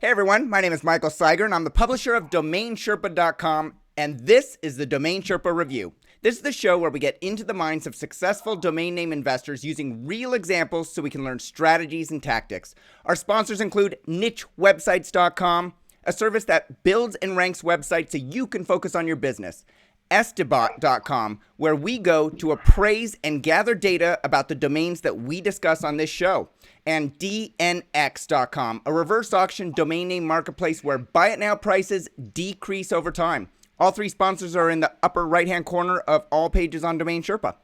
Hey everyone, my name is Michael Seiger and I'm the publisher of DomainSherpa.com, and this is the Domain Sherpa Review. This is the show where we get into the minds of successful domain name investors using real examples so we can learn strategies and tactics. Our sponsors include nichewebsites.com, a service that builds and ranks websites so you can focus on your business. Estibot.com, where we go to appraise and gather data about the domains that we discuss on this show. And DNX.com, a reverse auction domain name marketplace where buy it now prices decrease over time. All three sponsors are in the upper right-hand corner of all pages on Domain Sherpa.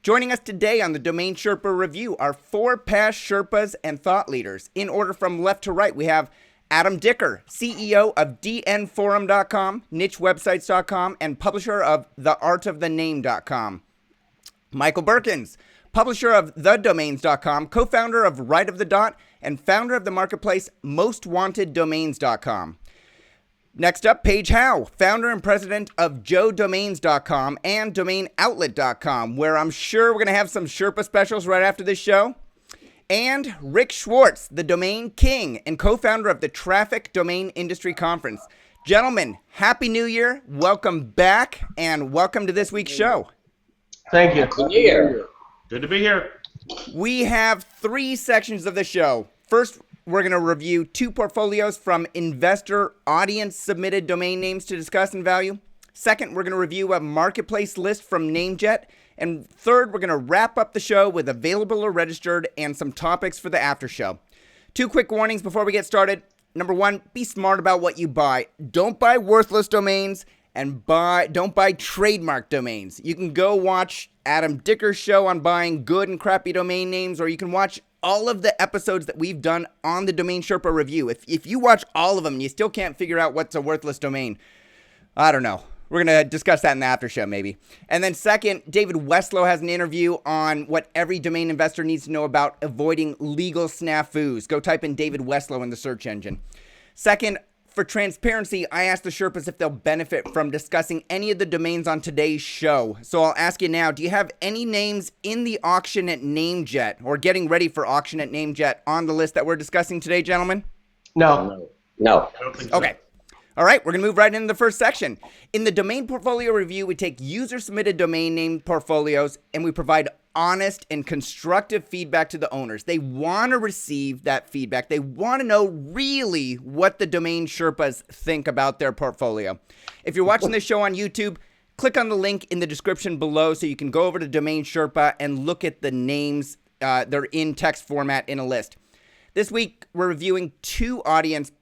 Joining us today on the Domain Sherpa Review are four past Sherpas and thought leaders. In order from left to right, we have Adam Dicker, CEO of dnforum.com, nichewebsites.com, and publisher of theartofthename.com. Michael Berkens, publisher of thedomains.com, co-founder of Right of the Dot, and founder of the marketplace mostwanteddomains.com. Next up, Paige Howe, founder and president of joedomains.com and domainoutlet.com, where I'm sure we're going to have some Sherpa specials right after this show. And Rick Schwartz, the Domain King and co-founder of the Traffic Domain Industry Conference. Gentlemen, Happy New Year, welcome back, and welcome to this week's show. Thank you. Happy New Year. Good to be here. We have three sections of the show. First, we're going to review two portfolios from investor audience-submitted domain names to discuss and value. Second, we're going to review a marketplace list from NameJet. And third, we're going to wrap up the show with available or registered and some topics for the after show. Two quick warnings before we get started. Number one, be smart about what you buy. Don't buy worthless domains and don't buy trademark domains. You can go watch Adam Dicker's show on buying good and crappy domain names, or you can watch all of the episodes that we've done on the Domain Sherpa Review. If you watch all of them and you still can't figure out what's a worthless domain, I don't know. We're going to discuss that in the after show, maybe. And then second, David Westlow has an interview on what every domain investor needs to know about avoiding legal snafus. Go type in David Westlow in the search engine. Second, for transparency, I asked the Sherpas if they'll benefit from discussing any of the domains on today's show. So I'll ask you now, do you have any names in the auction at NameJet or getting ready for auction at NameJet on the list that we're discussing today, gentlemen? No. No. I don't think so. Okay. All right, we're going to move right into the first section. In the domain portfolio review, we take user-submitted domain name portfolios and we provide honest and constructive feedback to the owners. They want to receive that feedback. They want to know really what the Domain Sherpas think about their portfolio. If you're watching this show on YouTube, click on the link in the description below so you can go over to Domain Sherpa and look at the names. They're in text format in a list. This week, we're reviewing two audience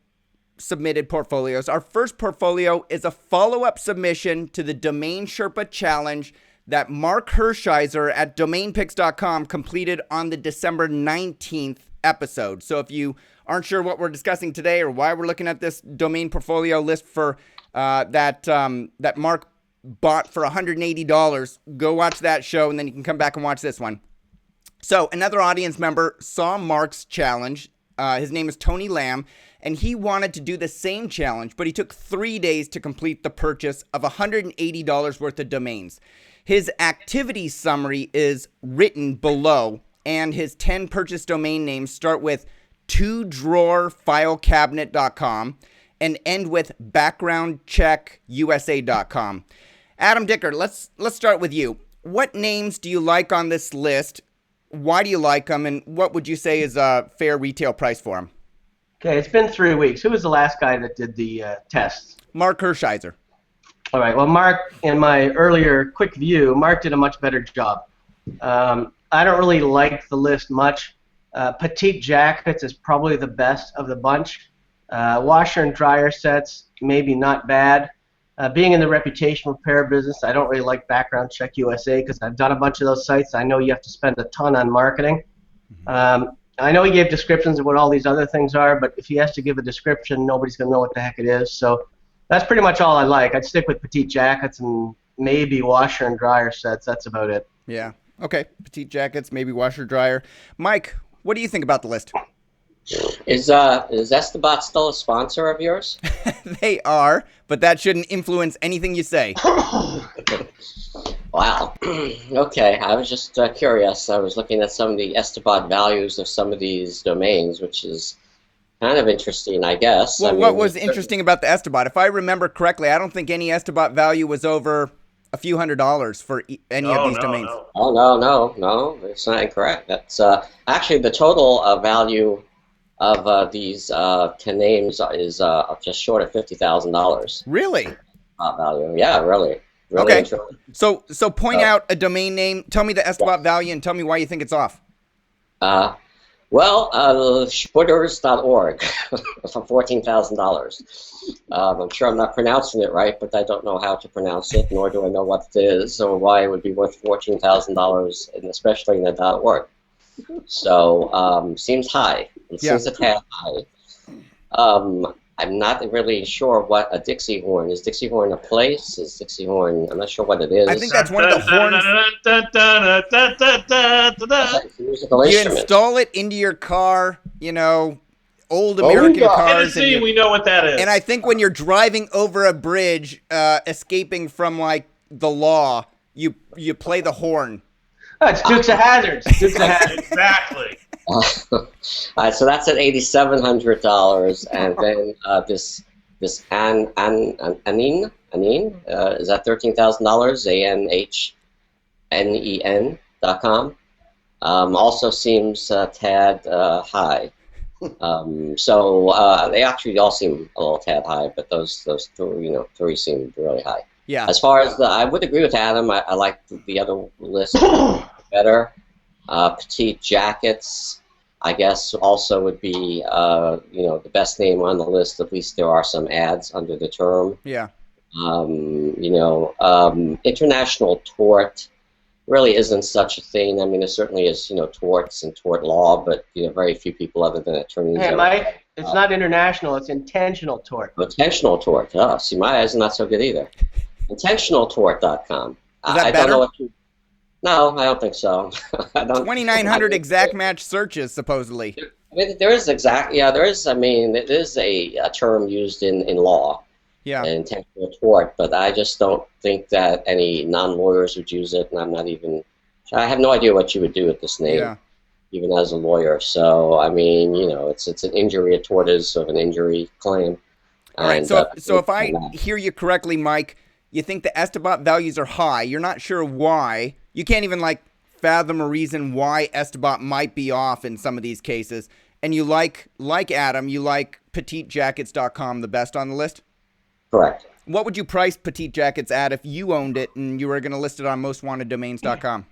submitted portfolios. Our first portfolio is a follow-up submission to the Domain Sherpa Challenge that Mark Hershiser at DomainPicks.com completed on the December 19th episode. So if you aren't sure what we're discussing today or why we're looking at this domain portfolio list for that Mark bought for $180, go watch that show and then you can come back and watch this one. So another audience member saw Mark's challenge. His name is Tony Lamb, and he wanted to do the same challenge, but he took 3 days to complete the purchase of $180 worth of domains. His activity summary is written below, and his 10 purchased domain names start with twodrawerfilecabinet.com and end with backgroundcheckusa.com. Adam Dicker, let's start with you. What names do you like on this list? Why do you like them, and what would you say is a fair retail price for them? Okay, it's been 3 weeks. Who was the last guy that did the tests? Mark Hershiser. All right, well, Mark, in my earlier quick view, Mark did a much better job. I don't really like the list much. Petite jackets is probably the best of the bunch. Washer and dryer sets, maybe not bad. Being in the reputation repair business, I don't really like Background Check USA because I've done a bunch of those sites. I know you have to spend a ton on marketing. I know he gave descriptions of what all these other things are, but if he has to give a description, nobody's going to know what the heck it is. So that's pretty much all I like. I'd stick with petite jackets and maybe washer and dryer sets. That's about it. Yeah. Okay. Petite jackets, maybe washer dryer. Mike, what do you think about the list? Is Estibot still a sponsor of yours? They are, but that shouldn't influence anything you say. Wow. Okay, I was just curious. I was looking at some of the Estibot values of some of these domains, which is kind of interesting, I guess. Well, I mean, what was interesting about the Estabot? If I remember correctly, I don't think any Estabot value was over a few $100s for any of these domains. No. Oh, no, it's not incorrect. That's actually the total value of these 10 names is just short of $50,000. Really? Value, yeah, really Okay. interesting. So point out a domain name. Tell me the Estabot value and tell me why you think it's off. Well, Schwartz.org for $14,000. I'm sure I'm not pronouncing it right, but I don't know how to pronounce it, nor do I know what it is, or why it would be worth $14,000, and especially in the .org. So seems high. It seems a tad high. I'm not really sure what a Dixie horn is. Dixie horn a place? Is Dixie horn? I'm not sure what it is. I think that's one of the horns. That's a musical You instrument. install it into your car, old American cars. Tennessee, we know what that is. And I think when you're driving over a bridge, escaping from like the law, you play the horn. Oh, it's Dukes of Hazzard. Dukes of Hazzard. Exactly. All right, so that's at $8,700, and then this Anin is at $13,000. ANHNEN.com also seems a tad high. So they actually all seem a little tad high, but those three seem really high. Yeah. As far as I would agree with Adam. I like the other list better. Petite Jackets, I guess, also would be the best name on the list. At least there are some ads under the term. Yeah. International tort really isn't such a thing. I mean, there certainly is, torts and tort law, but very few people other than attorneys. Hey, Mike, it's not international. It's intentional tort. Intentional tort. Oh, see, my eyes are not so good either. Intentionaltort.com. Is that I better? don't know what you. No, I don't think so. 2,900 exact match searches supposedly. I mean, there is I mean, it is a term used in law. Yeah. Intentional tort, but I just don't think that any non-lawyers would use it, and I have no idea what you would do with this name, even as a lawyer. So, I mean, it's an injury, a tort is of an injury claim. All right, so if I hear you correctly, Mike, you think the Estabot values are high. You're not sure why. You can't even fathom a reason why Estabot might be off in some of these cases. And you like Adam, you like PetiteJackets.com the best on the list? Correct. What would you price Petite Jackets at if you owned it and you were going to list it on mostwanteddomains.com?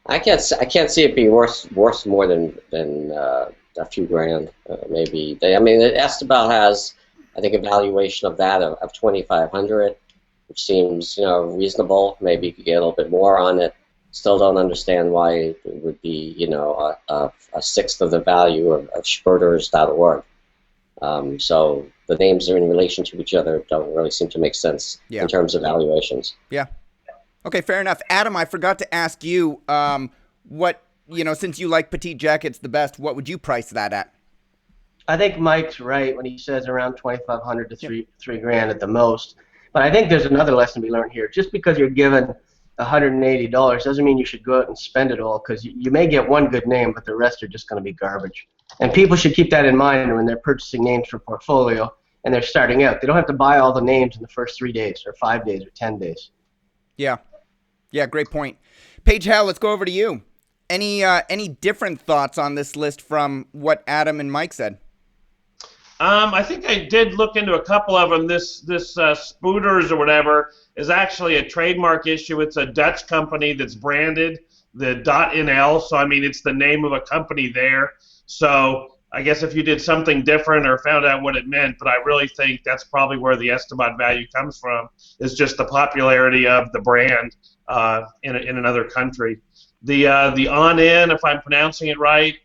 I can't see it be worth more than a few grand, maybe. Estabot has, I think, a valuation of that of $2,500, which seems reasonable. Maybe you could get a little bit more on it. Still don't understand why it would be a sixth of the value of Schwartz.org. So the names are in relation to each other don't really seem to make sense in terms of valuations. Yeah. Okay, fair enough. Adam, I forgot to ask you, since you like Petite Jackets the best, what would you price that at? I think Mike's right when he says around $2,500 to three grand at the most. But I think there's another lesson to be learned here. Just because you're given $180 doesn't mean you should go out and spend it all, because you may get one good name, but the rest are just going to be garbage. And people should keep that in mind when they're purchasing names for portfolio and they're starting out. They don't have to buy all the names in the first 3 days or 5 days or 10 days. Yeah. Yeah, great point. Paige Howe, let's go over to you. Any different thoughts on this list from what Adam and Mike said? I think I did look into a couple of them. This Spooters or whatever is actually a trademark issue. It's a Dutch company that's branded the .nl, so I mean it's the name of a company there. So I guess if you did something different or found out what it meant, but I really think that's probably where the Estabot value comes from, is just the popularity of the brand in another country. The on-in, if I'm pronouncing it right,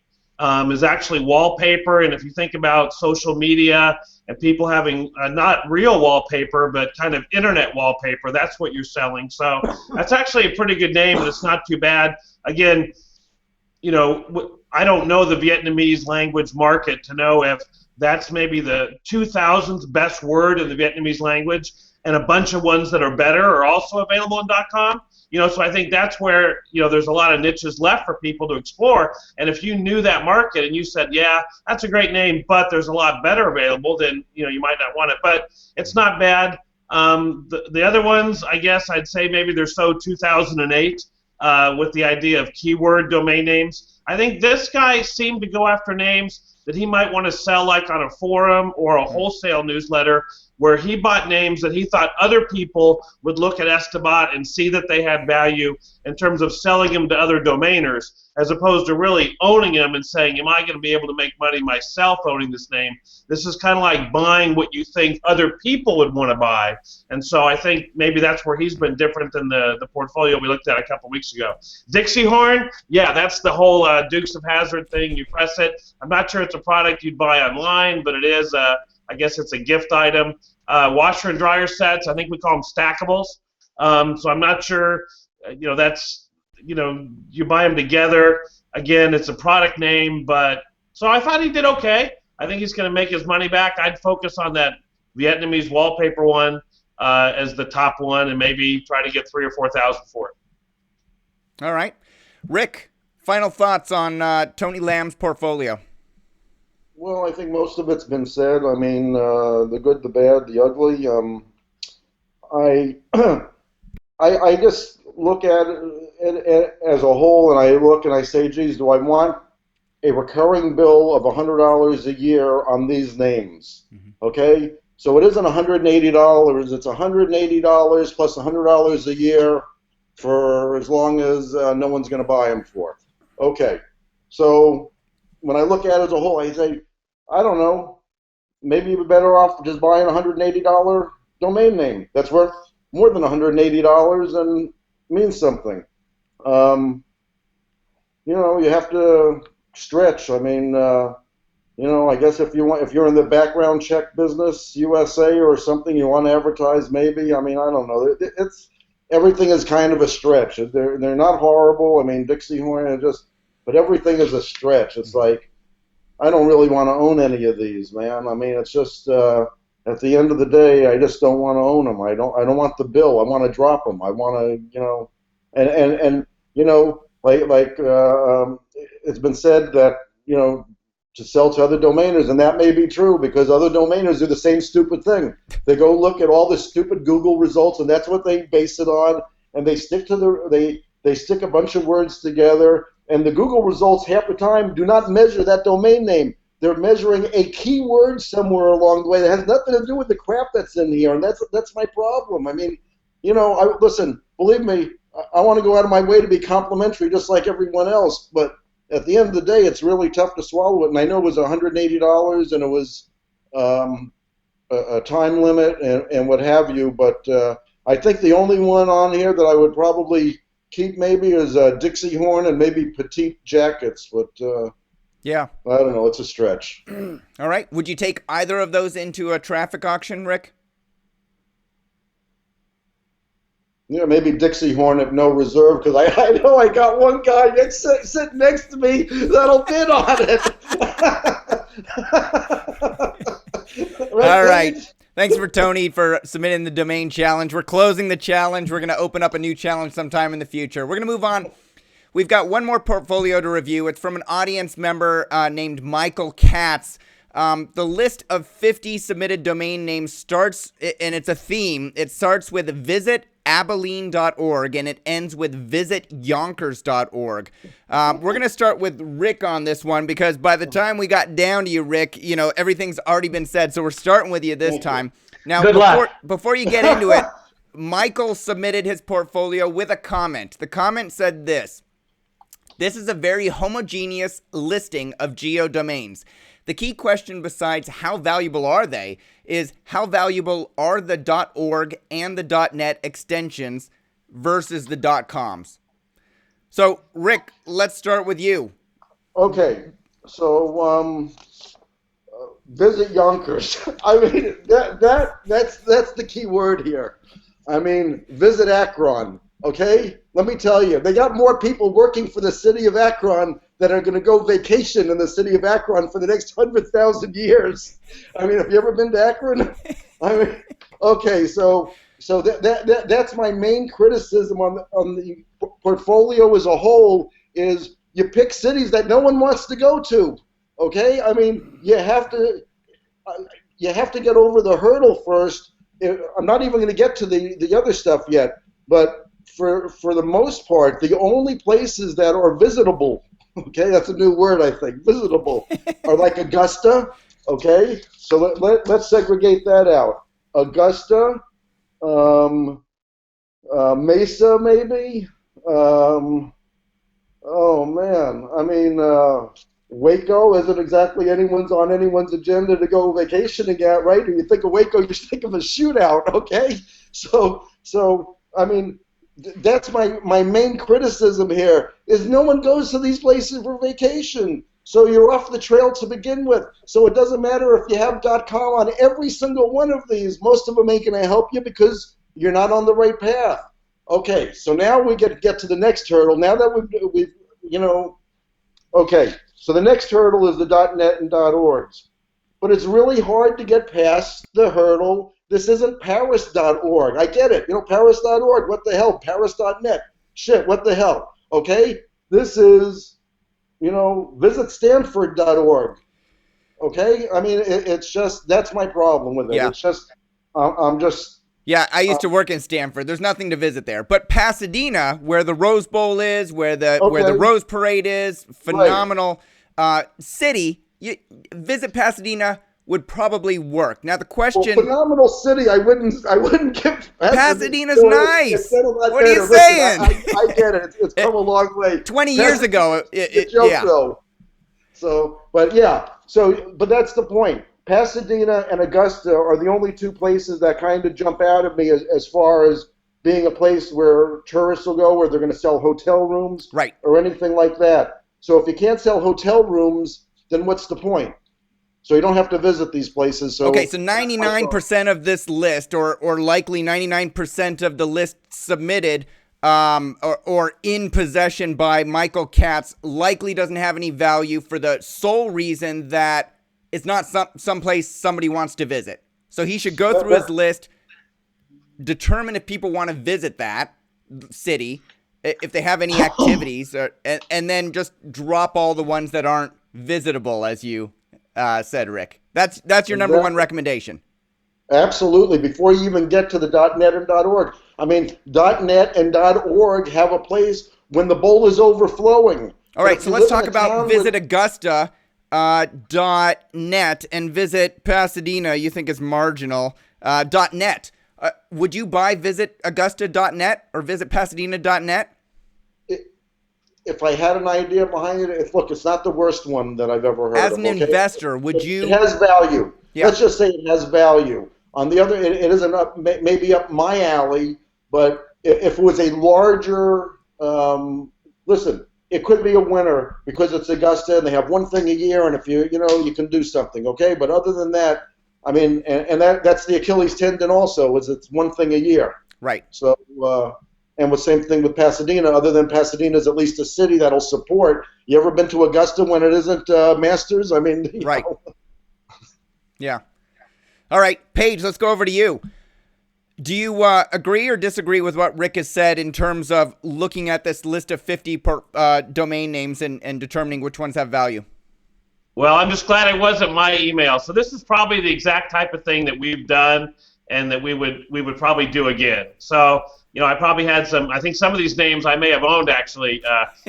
is actually wallpaper, and if you think about social media and people having not real wallpaper but kind of internet wallpaper, that's what you're selling. So that's actually a pretty good name, and it's not too bad. Again, I don't know the Vietnamese language market to know if that's maybe the 2,000th best word in the Vietnamese language, and a bunch of ones that are better are also available in .com. So I think that's where, there's a lot of niches left for people to explore. And if you knew that market and you said, yeah, that's a great name, but there's a lot better available, then, you might not want it. But it's not bad. The other ones, I guess I'd say maybe they're so 2008 with the idea of keyword domain names. I think this guy seemed to go after names that he might want to sell like on a forum or a wholesale newsletter, where he bought names that he thought other people would look at Esteban and see that they had value in terms of selling them to other domainers, as opposed to really owning them and saying, am I going to be able to make money myself owning this name? This is kind of like buying what you think other people would want to buy. And so I think maybe that's where he's been different than the portfolio we looked at a couple weeks ago. Dixie Horn, yeah, that's the whole Dukes of Hazzard thing. You press it. I'm not sure it's a product you'd buy online, but it is, I guess it's a gift item. Washer and dryer sets, I think we call them stackables. So I'm not sure, that's, you buy them together. Again, it's a product name, but so I thought he did okay. I think he's going to make his money back. I'd focus on that Vietnamese wallpaper one as the top one, and maybe try to get 3,000 or 4,000 for it. All right. Rick, final thoughts on Tony Lamb's portfolio. Well, I think most of it's been said. I mean, the good, the bad, the ugly. I just look at it as a whole, and I look and I say, geez, do I want a recurring bill of $100 a year on these names? Mm-hmm. Okay? So it isn't $180. It's $180 plus $100 a year for as long as no one's going to buy them for. Okay. So when I look at it as a whole, I say, I don't know, maybe you're better off just buying a $180 domain name that's worth more than $180 and means something. You have to stretch. I mean, I guess if you're in the background check business, USA or something, you want to advertise maybe. I mean, I don't know. Everything is kind of a stretch. They're not horrible. I mean, Dixie Horn, but everything is a stretch. It's like, I don't really want to own any of these, man. I mean, it's just at the end of the day, I just don't want to own them. I don't want the bill. I want to drop them. I want to, it's been said that to sell to other domainers, and that may be true because other domainers do the same stupid thing. They go look at all the stupid Google results, and that's what they base it on, and they stick to they stick a bunch of words together. And the Google results half the time do not measure that domain name. They're measuring a keyword somewhere along the way that has nothing to do with the crap that's in here, and that's my problem. I mean, listen, believe me, I want to go out of my way to be complimentary just like everyone else, but at the end of the day, it's really tough to swallow it. And I know it was $180 and it was a time limit and what have you, but I think the only one on here that I would probably keep maybe is Dixie Horn and maybe Petite Jackets, but yeah, I don't know. It's a stretch. All right. Would you take either of those into a traffic auction, Rick? Yeah, maybe Dixie Horn at no reserve because I know I got one guy sitting next to me that'll bid on it. All right. Thanks for Tony for submitting the domain challenge. We're closing the challenge. We're going to open up a new challenge sometime in the future. We're going to move on. We've got one more portfolio to review. It's from an audience member named Michael Katz. The list of 50 submitted domain names starts, and it's a theme. It starts with visitabilene.org, and it ends with visityonkers.org. We're going to start with Rick on this one, because by the time we got down to you, Rick, everything's already been said, so we're starting with you this time. Now, before you get into it, Michael submitted his portfolio with a comment. The comment said this: "This is a very homogeneous listing of geodomains. The key question, besides how valuable are they, is how valuable are the .org and the .net extensions versus the .coms." So, Rick, let's start with you. Okay, so visit Yonkers. I mean, that's the key word here. I mean, visit Akron. Okay, let me tell you, they got more people working for the city of Akron that are going to go vacation in the city of Akron for the next 100,000 years. I mean, have you ever been to Akron? I mean, okay, so So that's my main criticism on the portfolio as a whole is you pick cities that no one wants to go to. Okay, I mean you have to get over the hurdle first. I'm not even going to get to the other stuff yet, but for the most part, the only places that are visitable, okay, that's a new word I think, visitable, are like Augusta. Okay, so let's segregate that out. Augusta, Mesa maybe. Oh man, I mean Waco isn't exactly on anyone's agenda to go vacationing at, right? When you think of Waco, you think of a shootout. Okay, so I mean that's my main criticism here is no one goes to these places for vacation. So you're off the trail to begin with. So it doesn't matter if you have .com on every single one of these. Most of them ain't going to help you because you're not on the right path. Okay, so now we get to the next hurdle. Now that we've okay, so the next hurdle is the .net and .orgs. But it's really hard to get past the hurdle. This isn't Paris.org. I get it. Paris.org, what the hell? Paris.net. Shit, what the hell? Okay? This is, visit Stanford.org. Okay? I mean, it's just, that's my problem with it. Yeah. It's just, I'm just... Yeah, I used to work in Stanford. There's nothing to visit there. But Pasadena, where the Rose Bowl is, where the Rose Parade is, phenomenal city. Visit Pasadena would probably work. Now the question... Well, phenomenal city. I wouldn't give... Pasadena's nice. What are you saying? I get it. It's come a long way. 20 years ago. Though. So, but that's the point. Pasadena and Augusta are the only two places that kind of jump out at me as far as being a place where tourists will go, where they're going to sell hotel rooms, right, or anything like that. So if you can't sell hotel rooms, then what's the point? So you don't have to visit these places. So okay, so 99% of this list, or likely 99% of the list submitted or in possession by Michael Katz likely doesn't have any value for the sole reason that it's not some place somebody wants to visit. So he should go through his list, determine if people want to visit that city, if they have any activities, and then just drop all the ones that aren't visitable, as you said, Rick. That's your number one recommendation. Absolutely. Before you even get to the .net and .org. I mean, .net and .org have a place when the bowl is overflowing. All right, so let's talk about visit Augusta. .net and visit Pasadena you think is marginal. .net. Would you buy visit Augusta.net or visit Pasadena.net? If I had an idea behind it, it's not the worst one that I've ever heard of. As an investor, would you? It has value. Yeah. Let's just say it has value. On the other, it isn't maybe up my alley, but if it was a larger, listen, it could be a winner because it's Augusta and they have one thing a year, and if you can do something, okay? But other than that, I mean, and that's the Achilles tendon also, is it's one thing a year. Right. So, and the same thing with Pasadena, other than Pasadena's at least a city that'll support. You ever been to Augusta when it isn't Masters? I mean, right. Yeah. All right, Paige, let's go over to you. Do you agree or disagree with what Rick has said in terms of looking at this list of 50 domain names and determining which ones have value? Well, I'm just glad it wasn't my email. So this is probably the exact type of thing that we've done and that we would probably do again. So, I probably had I think some of these names I may have owned actually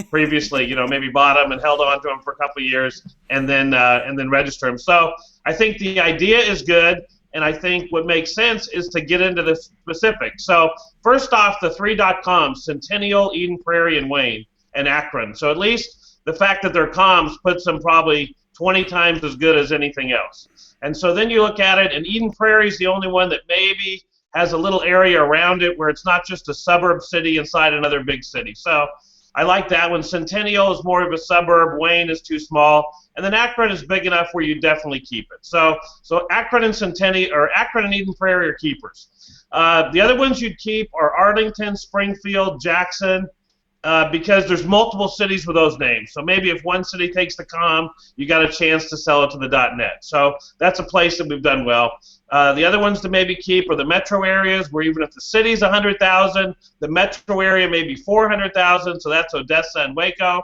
previously, maybe bought them and held on to them for a couple of years and then register them. So I think the idea is good. And I think what makes sense is to get into the specifics. So first off, the 3 .coms, Centennial, Eden Prairie, and Wayne, and Akron. So at least the fact that they're coms puts them probably 20 times as good as anything else. And so then you look at it, and Eden Prairie is the only one that maybe has a little area around it where it's not just a suburb city inside another big city. So I like that one. Centennial is more of a suburb. Wayne is too small. And then Akron is big enough where you definitely keep it. So Akron and Centennial, or Akron and Eden Prairie are keepers. The other ones you'd keep are Arlington, Springfield, Jackson, because there's multiple cities with those names. So maybe if one city takes the .com, you got a chance to sell it to the .net. So that's a place that we've done well. The other ones to maybe keep are the metro areas, where even if the city's 100,000, the metro area may be 400,000. So that's Odessa and Waco.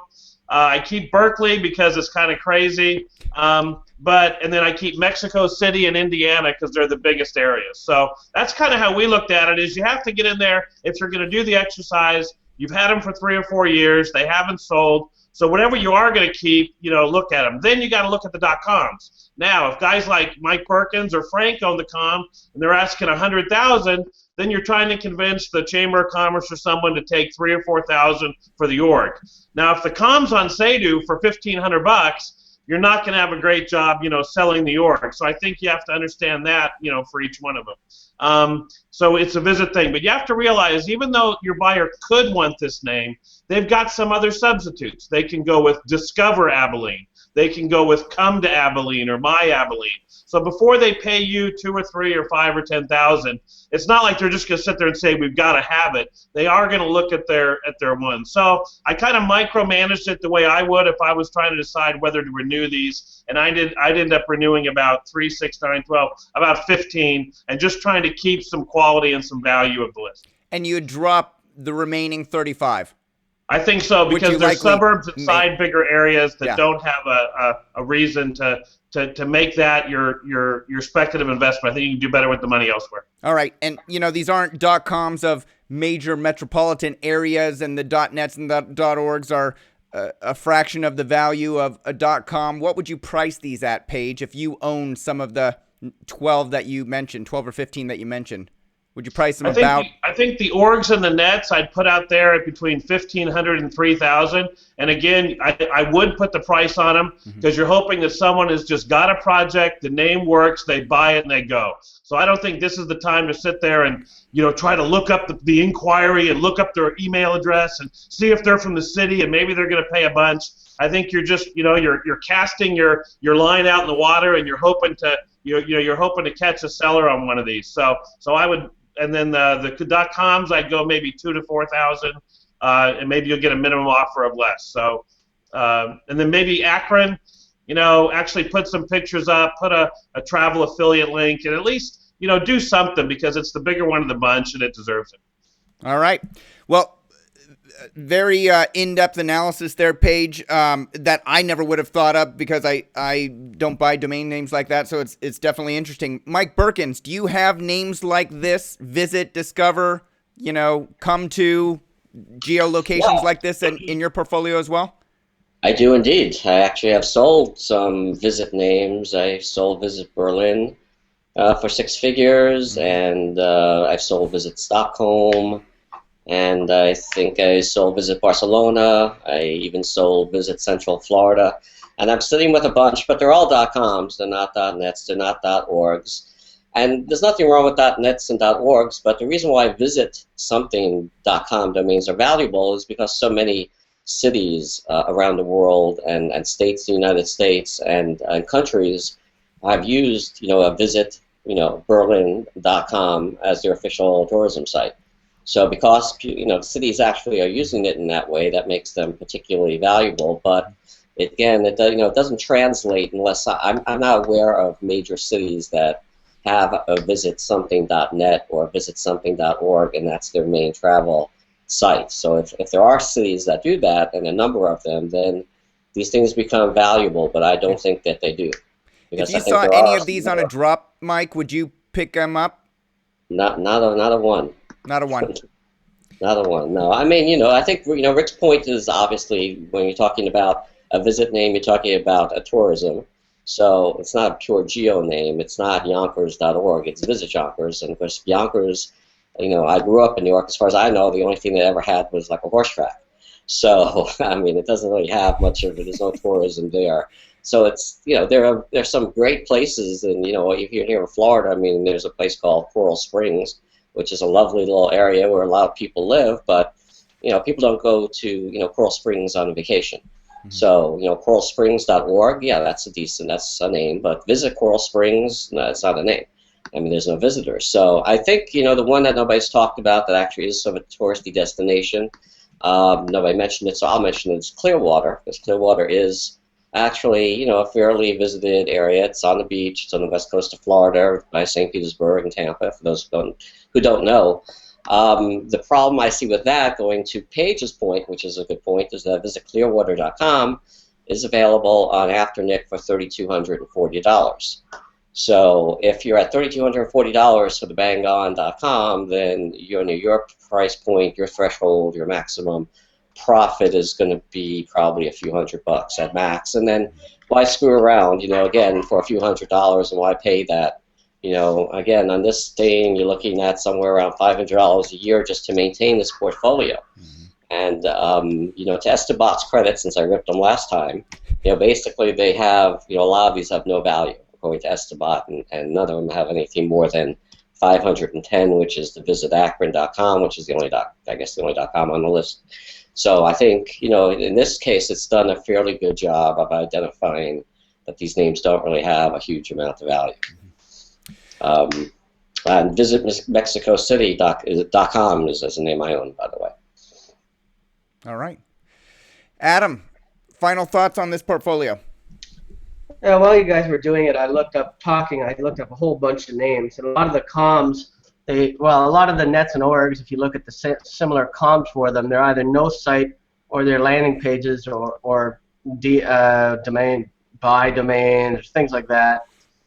I keep Berkeley because it's kind of crazy. And then I keep Mexico City and Indiana because they're the biggest areas. So that's kind of how we looked at it. Is you have to get in there if you're going to do the exercise. You've had them for 3 or 4 years. They haven't sold. So whatever you are going to keep, look at them. Then you got to look at the .coms. Now, if guys like Mike Berkens or Frank own the .com and they're asking 100,000, then you're trying to convince the Chamber of Commerce or someone to take 3,000 or 4,000 for the org. Now, if the com's on Sado for $1,500, you're not going to have a great job, selling the org. So I think you have to understand that, for each one of them. So it's a visit thing. But you have to realize, even though your buyer could want this name, they've got some other substitutes. They can go with Discover Abilene. They can go with Come to Abilene or My Abilene. So before they pay you 2 or 3 or 5 or 10,000, it's not like they're just going to sit there and say we've got to have it. They are going to look at their one. So I kind of micromanaged it the way I would if I was trying to decide whether to renew these. And I'd end up renewing about 3, 6, 9, 12, about 15, and just trying to keep some quality and some value of the list. And you would drop the remaining 35. I think so, because there's suburbs inside bigger areas that don't have a reason to make that your speculative investment. I think you can do better with the money elsewhere. All right, and these aren't .coms of major metropolitan areas, and the .nets and the .orgs are a fraction of the value of a .com. What would you price these at, Paige, if you own some of the 12 that you mentioned, 12 or 15 that you mentioned? Would you price them I think the orgs and the nets I'd put out there at between $1,500 and $3,000. And again, I would put the price on them because you're hoping that someone has just got a project, the name works, they buy it and they go. So I don't think this is the time to sit there and try to look up the inquiry and look up their email address and see if they're from the city and maybe they're going to pay a bunch. I think you're just you're casting your line out in the water and you're hoping to catch a seller on one of these. So I would. And then the .coms, I'd go maybe 2,000 to 4,000, and maybe you'll get a minimum offer of less. So, and then maybe Akron, actually put some pictures up, put a travel affiliate link, and at least do something because it's the bigger one of the bunch and it deserves it. All right. Well, very in-depth analysis there, Paige, that I never would have thought of because I don't buy domain names like that, so it's definitely interesting. Mike Berkens, do you have names like this, visit, discover, come to, geolocations like this in your portfolio as well? I do indeed. I actually have sold some visit names. I sold Visit Berlin for 6 figures, and I've sold Visit Stockholm. And I think I sold Visit Barcelona. I even sold Visit Central Florida. And I'm sitting with a bunch, but they're all .coms. They're not .nets. They're not .orgs. And there's nothing wrong with .nets and .orgs, but the reason why Visit something .com domains are valuable is because so many cities around the world and states in the United States and countries have used, a Visit, Berlin.com as their official tourism site. So because cities actually are using it in that way, that makes them particularly valuable. But it doesn't translate unless I'm not aware of major cities that have a visit something.net or visit something.org, and that's their main travel site. So if there are cities that do that, and a number of them, then these things become valuable. But I don't think that they do. If you saw any of these on a drop, Mike, would you pick them up? Not a one. Not a one. Not a one. No, I mean, I think Rick's point is obviously when you're talking about a visit name, you're talking about a tourism. So it's not a pure geo name. It's not Yonkers.org. It's Visit Yonkers, and of course Yonkers. I grew up in New York. As far as I know, the only thing they ever had was like a horse track. So I mean, it doesn't really have much of it. There's no tourism there. So it's there's some great places, and if you're here in Florida, I mean, there's a place called Coral Springs, which is a lovely little area where a lot of people live, but people don't go to Coral Springs on vacation. Mm-hmm. So coralsprings.org, yeah, that's a name, but Visit Coral Springs, no, it's not a name. I mean, there's no visitors. So I think the one that nobody's talked about that actually is sort of a touristy destination Nobody mentioned it, so I'll mention it. It's Clearwater, because Clearwater is actually, a fairly visited area. It's on the beach. It's on the west coast of Florida, by St. Petersburg and Tampa, for those who don't know. The problem I see with that, going to Paige's point, which is a good point, is that visitclearwater.com is available on Afternic for $3,240. So if you're at $3,240 for the bangon.com, then your price point, your threshold, your maximum profit is going to be probably a few $100 at max. And then why screw around, again, for a few $100, and why pay that? Again, on this thing, you're looking at somewhere around $500 a year just to maintain this portfolio. And, to Estebot's credit, since I ripped them last time, basically they have, a lot of these have no value according to Estebot, and none of them have anything more than 510, which is the visitakron.com, which is the only .com on the list. So I think, in this case, it's done a fairly good job of identifying that these names don't really have a huge amount of value. And visitmexicocity.com is a name I own, by the way. All right. Adam, final thoughts on this portfolio? Yeah, while you guys were doing it, I looked up a whole bunch of names. And a lot of the comms, a lot of the nets and orgs, if you look at the similar comms for them, they're either no site or they're landing pages or domain, buy domain, or things like that.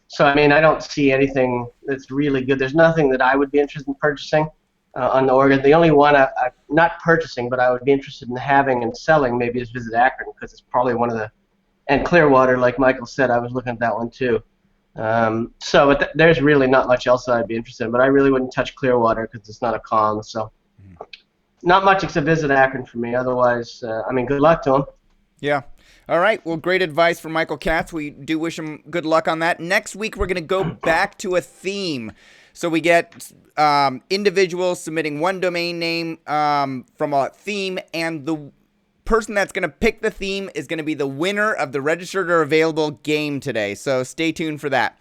So, I don't see anything that's really good. There's nothing that I would be interested in purchasing on the org. The only one I'm not purchasing, but I would be interested in having and selling maybe is Visit Akron, because it's probably one of the, and Clearwater, like Michael said, I was looking at that one too. But there's really not much else that I'd be interested in, but I really wouldn't touch Clearwater because it's not a comm, so not much except Visit Akron for me. Otherwise, good luck to them. Yeah. All right. Well, great advice from Michael Katz. We do wish him good luck on that. Next week, we're going to go back to a theme. So we get individuals submitting one domain name from a theme, and the person that's going to pick the theme is going to be the winner of the registered or available game today. So stay tuned for that.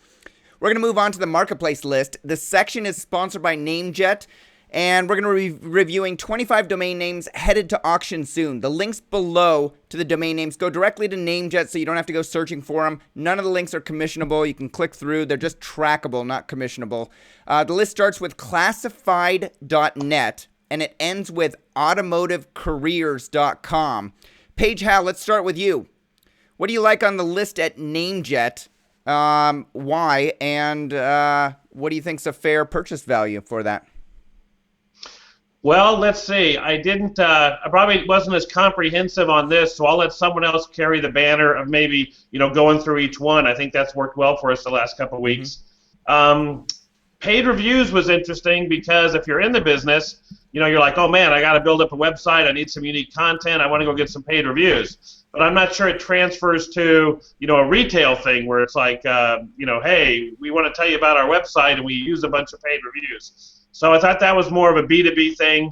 We're going to move on to the marketplace list. This section is sponsored by NameJet, and we're going to be reviewing 25 domain names headed to auction soon. The links below to the domain names go directly to NameJet, so you don't have to go searching for them. None of the links are commissionable. You can click through. They're just trackable, not commissionable. The list starts with classified.net, and it ends with automotivecareers.com. Paige Hal, let's start with you. What do you like on the list at NameJet? Why? And what do you think's a fair purchase value for that? Well, let's see. I probably wasn't as comprehensive on this, so I'll let someone else carry the banner of maybe, going through each one. I think that's worked well for us the last couple of weeks. Paid reviews was interesting because if you're in the business, you're like, oh man, I got to build up a website. I need some unique content. I want to go get some paid reviews. But I'm not sure it transfers to, a retail thing where it's like, hey, we want to tell you about our website and we use a bunch of paid reviews. So I thought that was more of a B2B thing.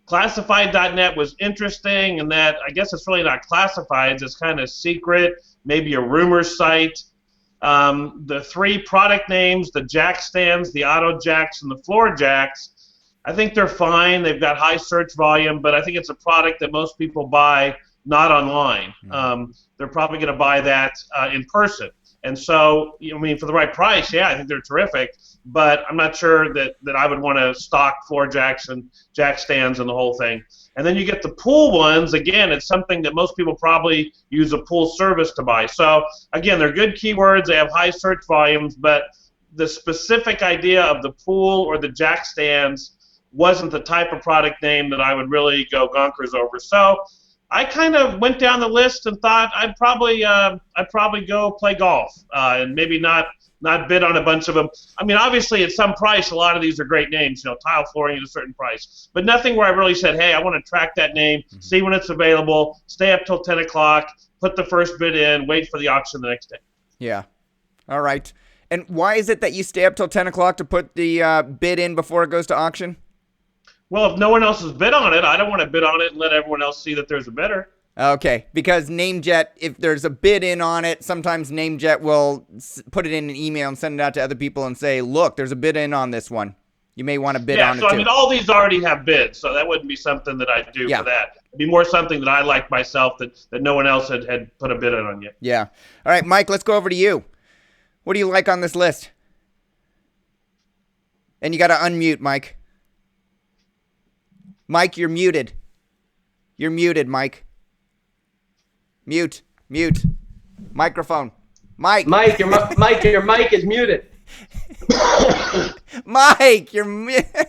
Classified.net was interesting in that I guess it's really not classifieds. It's kind of secret, maybe a rumor site. The three product names, the jack stands, the auto jacks, and the floor jacks, I think they're fine. They've got high search volume, but I think it's a product that most people buy not online. They're probably going to buy that in person. And so, for the right price, yeah, I think they're terrific. But I'm not sure that I would want to stock floor jacks and jack stands and the whole thing. And then you get the pool ones. Again, it's something that most people probably use a pool service to buy. So, again, they're good keywords. They have high search volumes. But the specific idea of the pool or the jack stands wasn't the type of product name that I would really go gonkers over. So I kind of went down the list and thought I'd probably go play golf and maybe not bid on a bunch of them. Obviously at some price, a lot of these are great names. Tile flooring at a certain price, but nothing where I really said, hey, I want to track that name, see when it's available, stay up till 10 o'clock, put the first bid in, wait for the auction the next day. Yeah. All right. And why is it that you stay up till 10 o'clock to put the bid in before it goes to auction? Well, if no one else has bid on it, I don't want to bid on it and let everyone else see that there's a bidder. Okay, because NameJet, if there's a bid in on it, sometimes NameJet will put it in an email and send it out to other people and say, look, there's a bid in on this one. you may want to bid Yeah, on it so too. I mean, all these already have bids, so that wouldn't be something that I'd do Yeah. for that. It'd be more something that I like myself that no one else had put a bid on yet. Yeah. All right, Mike, let's go over to you. What do you like on this list? And you got to unmute, Mike. Mike, you're muted. You're muted, Mike. Mute. Microphone. Mike, your mic is muted. Mike, you're muted.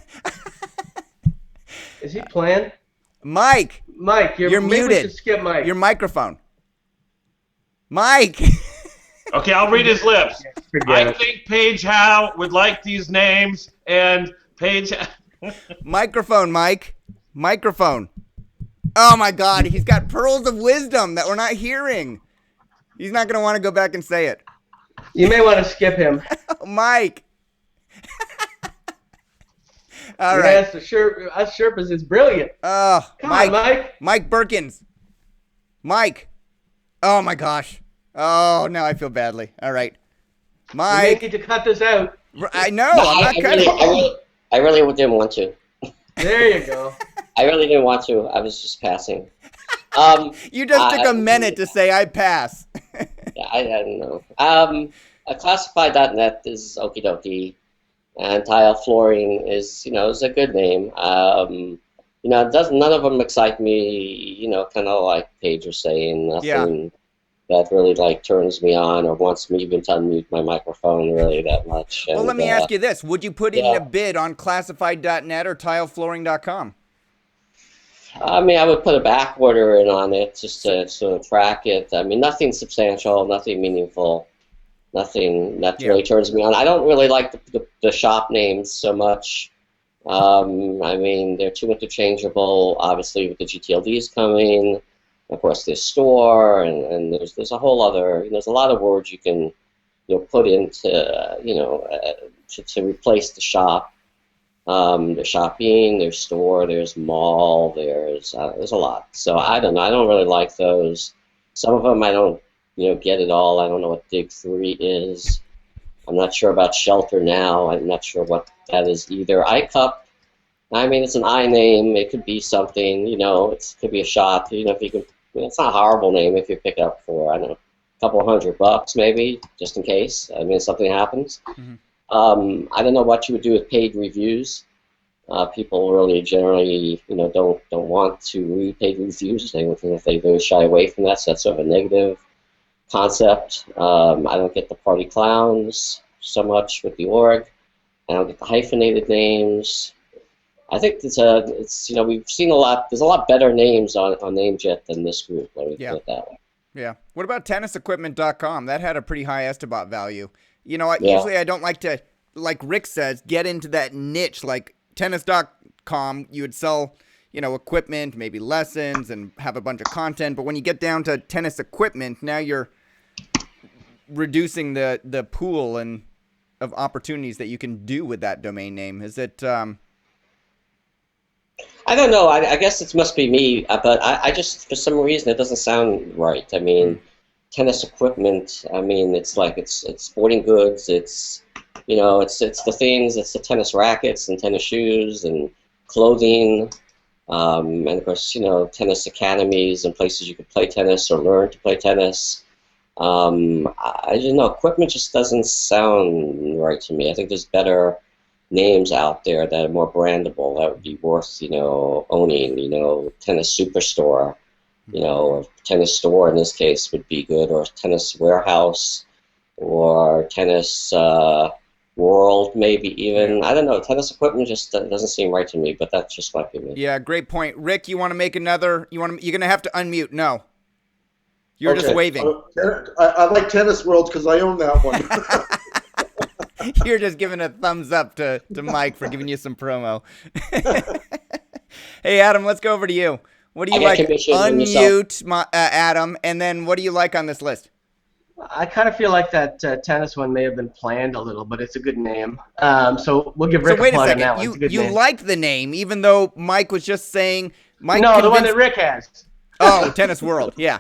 Is he playing? Mike, You're muted. We should skip Mike. Your microphone. Mike. Okay, I'll read his lips. Forget I it. think Paige Howe would like these names, and Paige. Microphone, Mike. Microphone. Oh my God, he's got pearls of wisdom that we're not hearing. He's not gonna want to go back and say it. You may want to skip him. Oh, Mike. All right. Yes, us Sherpas is brilliant. Oh, Come Mike. on, Mike. Mike Berkens. Mike. Oh my gosh. Oh, now I feel badly. All right. You may Mike. need to cut this out. I know. No, I'm not cutting. I really didn't want to. There you go. I really didn't want to. I was just passing. You just took a minute to say I pass. Yeah, I don't know. Classified.net is okie dokie, and Tile Flooring is is a good name. None of them excite me. Kind of like Paige was saying, nothing that really turns me on or wants me even to unmute my microphone really that much. Well, let me ask you this: would you put in yeah. a bid on classified.net or tileflooring.com? I mean, I would put a back order in on it just to sort of track it. I mean, nothing substantial, nothing meaningful, nothing that really turns me on. I don't really like the shop names so much. I mean, they're too interchangeable, obviously, with the GTLDs coming. Of course, there's store, and there's a whole other, there's a lot of words you can put into, to replace the shop. There's shopping, there's store, there's mall, there's a lot. So I don't know. I don't really like those. Some of them I don't get at all. I don't know what Dig 3 is. I'm not sure about Shelter Now. I'm not sure what that is either. iCup, I mean, it's an I name. It could be something. It could be a shop. If you can, it's not a horrible name if you pick it up for, I don't know, a couple $100 maybe, just in case. I mean, if something happens. Mm-hmm. I don't know what you would do with paid reviews. People really generally, don't want to read paid reviews. They really shy away from that. So that's sort of a negative concept. I don't get the party clowns so much with the org. I don't get the hyphenated names. I think we've seen a lot. There's a lot better names on NameJet than this group. Let me put it that way. Yeah. What about tennisequipment.com? That had a pretty high Esterbot value. Usually I don't like to, like Rick says, get into that niche. Like tennis.com, you would sell, equipment, maybe lessons, and have a bunch of content. But when you get down to tennis equipment, now you're reducing the pool of opportunities that you can do with that domain name. Is it? I don't know. I guess it must be me, but I just, for some reason, it doesn't sound right. I mean, tennis equipment. I mean, it's sporting goods. It's it's the things. It's the tennis rackets and tennis shoes and clothing, and of course, tennis academies and places you can play tennis or learn to play tennis. I don't know. Equipment just doesn't sound right to me. I think there's better names out there that are more brandable, that would be worth, owning, tennis superstore, or tennis store in this case would be good, or tennis warehouse, or tennis world maybe even. I don't know, tennis equipment just doesn't seem right to me, but that's just my opinion. Yeah, great point. Rick, you want to make another, you're going to have to unmute. No. You're just waving. I like Tennis World because I own that one. You're just giving a thumbs up to Mike for giving you some promo. Hey, Adam, let's go over to you. What do you like? Unmute, Adam, and then what do you like on this list? I kind of feel like that tennis one may have been planned a little, but it's a good name. So we'll give Rick a plug on that one. You like the name, even though Mike was just saying... No, the one that Rick has. Oh, Tennis World, yeah.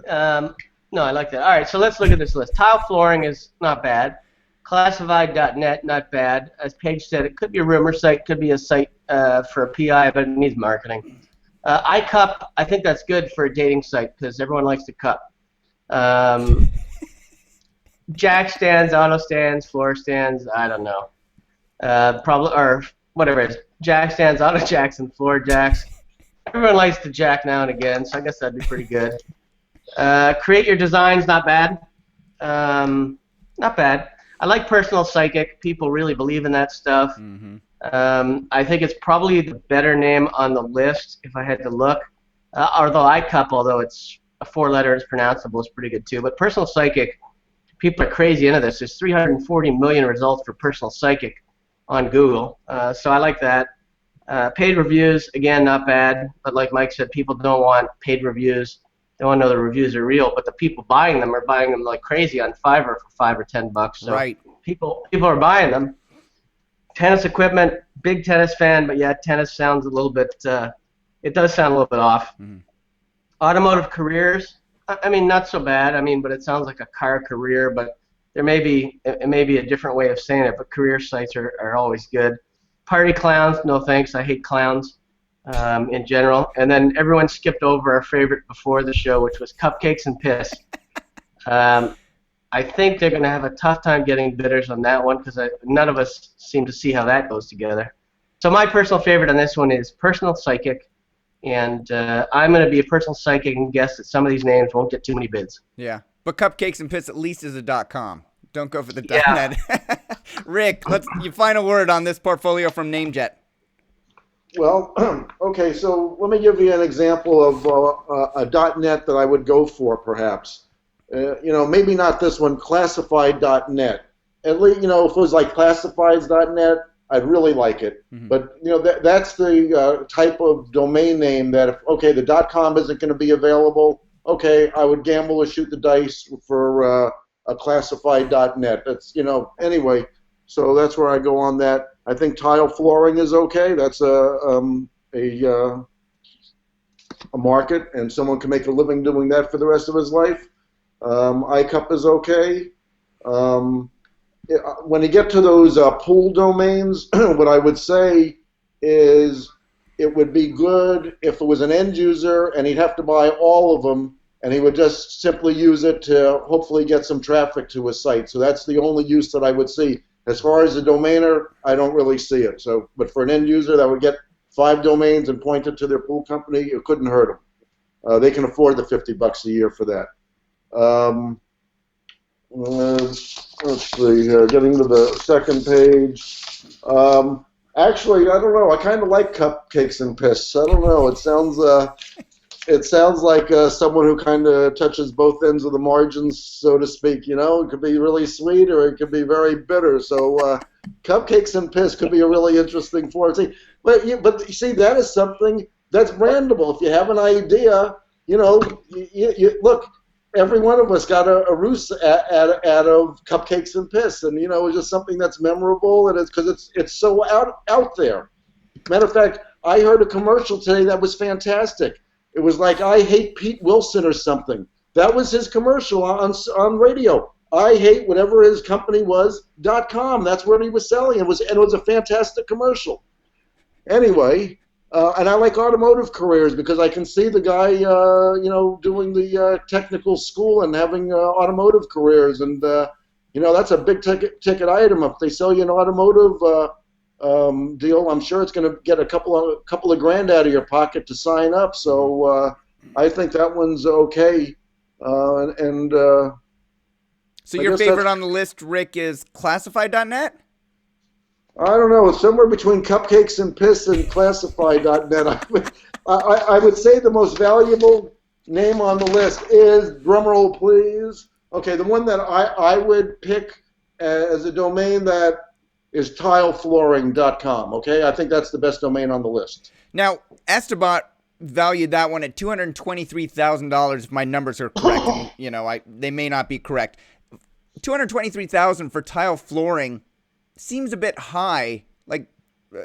No, I like that. All right, so let's look at this list. Tile flooring is not bad. Classified.net, not bad. As Paige said, it could be a rumor site, could be a site for a PI, but it needs marketing. iCup, I think that's good for a dating site because everyone likes to cup. Jack stands, auto stands, floor stands, I don't know. Probably, or whatever it is. Jack stands, auto jacks, and floor jacks. Everyone likes to jack now and again, so I guess that'd be pretty good. Create your designs, not bad. Not bad. I like Personal Psychic. People really believe in that stuff. Mm-hmm. I think it's probably the better name on the list if I had to look. Although iCup, although it's a 4-letter, it's pronounceable, is pretty good too. But Personal Psychic, people are crazy into this. There's 340 million results for Personal Psychic on Google, so I like that. Paid reviews, again, not bad. But like Mike said, people don't want paid reviews. They want to know the reviews are real, but the people buying them are buying them like crazy on Fiverr for $5 or $10. So right. People are buying them. Tennis equipment, big tennis fan, but yeah, tennis sounds a little bit. It does sound a little bit off. Mm-hmm. Automotive careers, I mean, not so bad. I mean, but it sounds like a car career, but it may be a different way of saying it. But career sites are always good. Party clowns, no thanks. I hate clowns. In general, and then everyone skipped over our favorite before the show, which was Cupcakes and Piss. I think they're going to have a tough time getting bidders on that one because none of us seem to see how that goes together. So my personal favorite on this one is Personal Psychic, and I'm going to be a Personal Psychic and guess that some of these names won't get too many bids. Yeah, but Cupcakes and Piss at least is a .com. Don't go for the Yeah. .net. Rick, your final word on this portfolio from NameJet. Well, okay, so let me give you an example of a .net that I would go for, perhaps. Maybe not this one, classified.net. At least, if it was like classifieds.net, I'd really like it. Mm-hmm. But, that's the type of domain name that, if the .com isn't going to be available, okay, I would gamble or shoot the dice for a classified.net. That's, anyway, so that's where I go on that. I think tile flooring is okay. That's a market, and someone can make a living doing that for the rest of his life. iCup is okay. When you get to those pool domains, what I would say is it would be good if it was an end user and he'd have to buy all of them, and he would just simply use it to hopefully get some traffic to his site. So that's the only use that I would see. As far as a domainer, I don't really see it. So, but for an end user that would get 5 domains and point it to their pool company, it couldn't hurt them. They can afford the $50 a year for that. Let's see here. Getting to the second page. Actually, I don't know. I kind of like Cupcakes and Piss. I don't know. It sounds like someone who kind of touches both ends of the margins, so to speak. It could be really sweet or it could be very bitter. So Cupcakes and Piss could be a really interesting form. But you see, that is something that's brandable. If you have an idea, you look. Every one of us got a roost out of Cupcakes and Piss, and it's just something that's memorable, and it's because it's so out there. Matter of fact, I heard a commercial today that was fantastic. It was like, I hate Pete Wilson or something. That was his commercial on radio. I hate whatever his company was, .com. That's what he was selling. It was a fantastic commercial. Anyway, and I like automotive careers because I can see the guy, doing the technical school and having automotive careers. And, that's a big ticket item. If they sell you an automotive deal, I'm sure it's going to get a couple of grand out of your pocket to sign up. So I think that one's okay. So your favorite on the list, Rick, is classified.net? I don't know. It's somewhere between Cupcakes and Piss and classified.net. I would say the most valuable name on the list is, drumroll please, okay, the one that I would pick as a domain that is tileflooring.com, okay? I think that's the best domain on the list. Now, Esteban valued that one at $223,000 if my numbers are correct. They may not be correct. $223,000 for tile flooring seems a bit high. Like,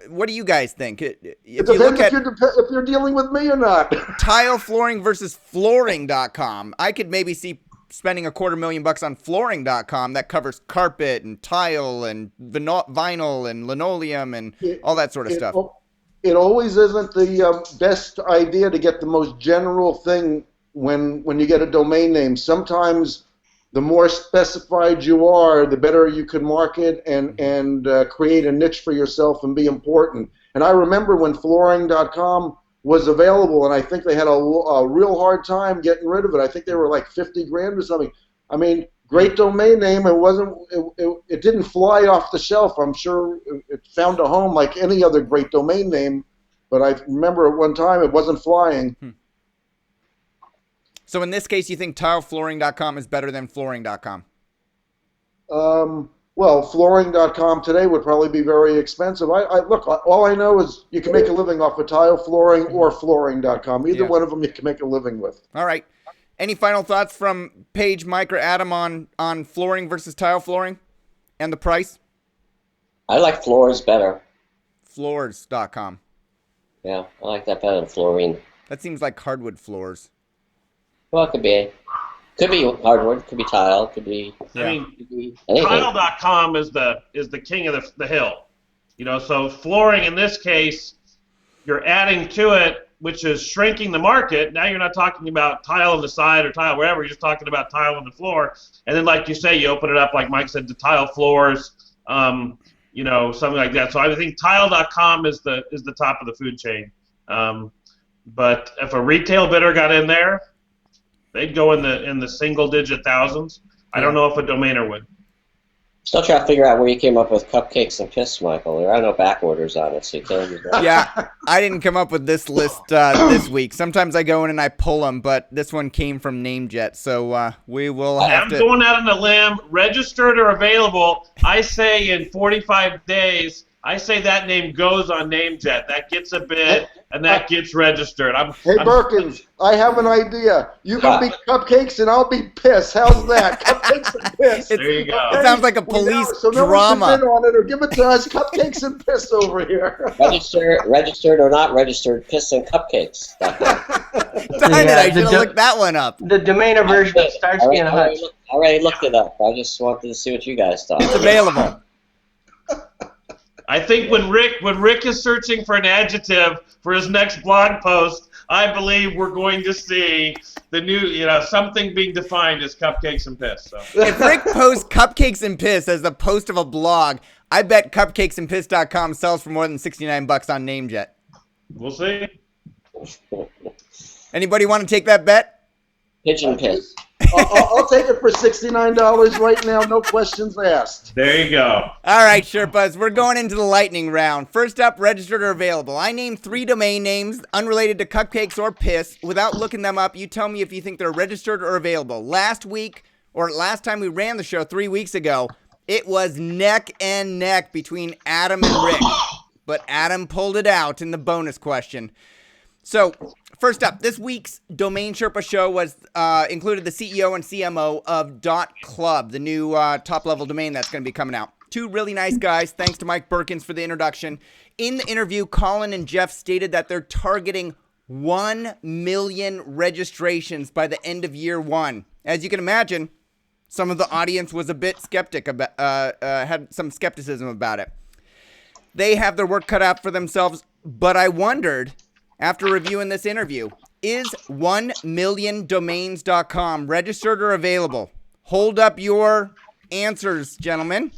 what do you guys think? It depends if you're dealing with me or not. Tile flooring versus flooring.com. I could maybe see spending $250,000 on flooring.com that covers carpet and tile and vinyl and linoleum and all that sort of stuff. It always isn't the best idea to get the most general thing when you get a domain name. Sometimes the more specified you are, the better you can market and create a niche for yourself and be important. And I remember when flooring.com was available, and I think they had a real hard time getting rid of it. I think they were like $50,000 or something. I mean, great domain name. It didn't fly off the shelf. I'm sure it found a home like any other great domain name, but I remember at one time it wasn't flying. So in this case, you think tileflooring.com is better than flooring.com? Well, flooring.com today would probably be very expensive. Look, all I know is you can make a living off of tile flooring or flooring.com. Either one of them you can make a living with. All right. Any final thoughts from Paige, Mike, or Adam on flooring versus tile flooring and the price? I like floors better. Floors.com. Yeah, I like that better than flooring. That seems like hardwood floors. Well, it could be hardwood, could be tile, could be. I mean, could be anything. Tile.com is the king of the hill. You know, so flooring in this case, you're adding to it, which is shrinking the market. Now you're not talking about tile on the side or tile wherever. You're just talking about tile on the floor. And then, like you say, you open it up, like Mike said, to tile floors. You know, something like that. So I think tile.com is the top of the food chain. But if a retail bidder got in there, they'd go in the single-digit thousands. I don't know if a domainer would. Still trying to figure out where you came up with cupcakes and piss, Michael. There are no back orders on it, so you can't use that. Yeah, I didn't come up with this list this week. Sometimes I go in and I pull them, but this one came from NameJet, so we will have to. I'm going out on a limb. Registered or available. I say in 45 days. I say that name goes on NameJet. That gets a bid, and that gets registered. Hey, Berkens, I have an idea. You can be cupcakes, and I'll be piss. How's that? Cupcakes and piss. There you go. It sounds like a police no drama. one can bid on it or give it to us. Cupcakes and piss over here. Registered or not registered, piss and cupcakes. Darn it, I should have looked that one up. The domainer version of Starsky and Hutch. I already looked it up. I just wanted to see what you guys thought. It's available. I think when Rick is searching for an adjective for his next blog post, I believe we're going to see the new, something being defined as cupcakes and piss. So. If Rick posts cupcakes and piss as the post of a blog, I bet cupcakesandpiss.com sells for more than $69 on NameJet. We'll see. Anybody want to take that bet? Pigeon piss. I'll take it for $69 right now, no questions asked. There you go. All right, Sherpas, we're going into the lightning round. First up, registered or available. I named 3 domain names unrelated to cupcakes or piss. Without looking them up, you tell me if you think they're registered or available. Last time we ran the show 3 weeks ago, it was neck and neck between Adam and Rick. But Adam pulled it out in the bonus question. So, first up, this week's DomainSherpa show was included the CEO and CMO of .club, the new top-level domain that's going to be coming out. 2 really nice guys. Thanks to Mike Berkens for the introduction. In the interview, Colin and Jeff stated that they're targeting 1 million registrations by the end of year 1. As you can imagine, some of the audience was a bit skeptic about, had some skepticism about it. They have their work cut out for themselves, but I wondered, after reviewing this interview, is 1milliondomains.com registered or available? Hold up your answers, gentlemen.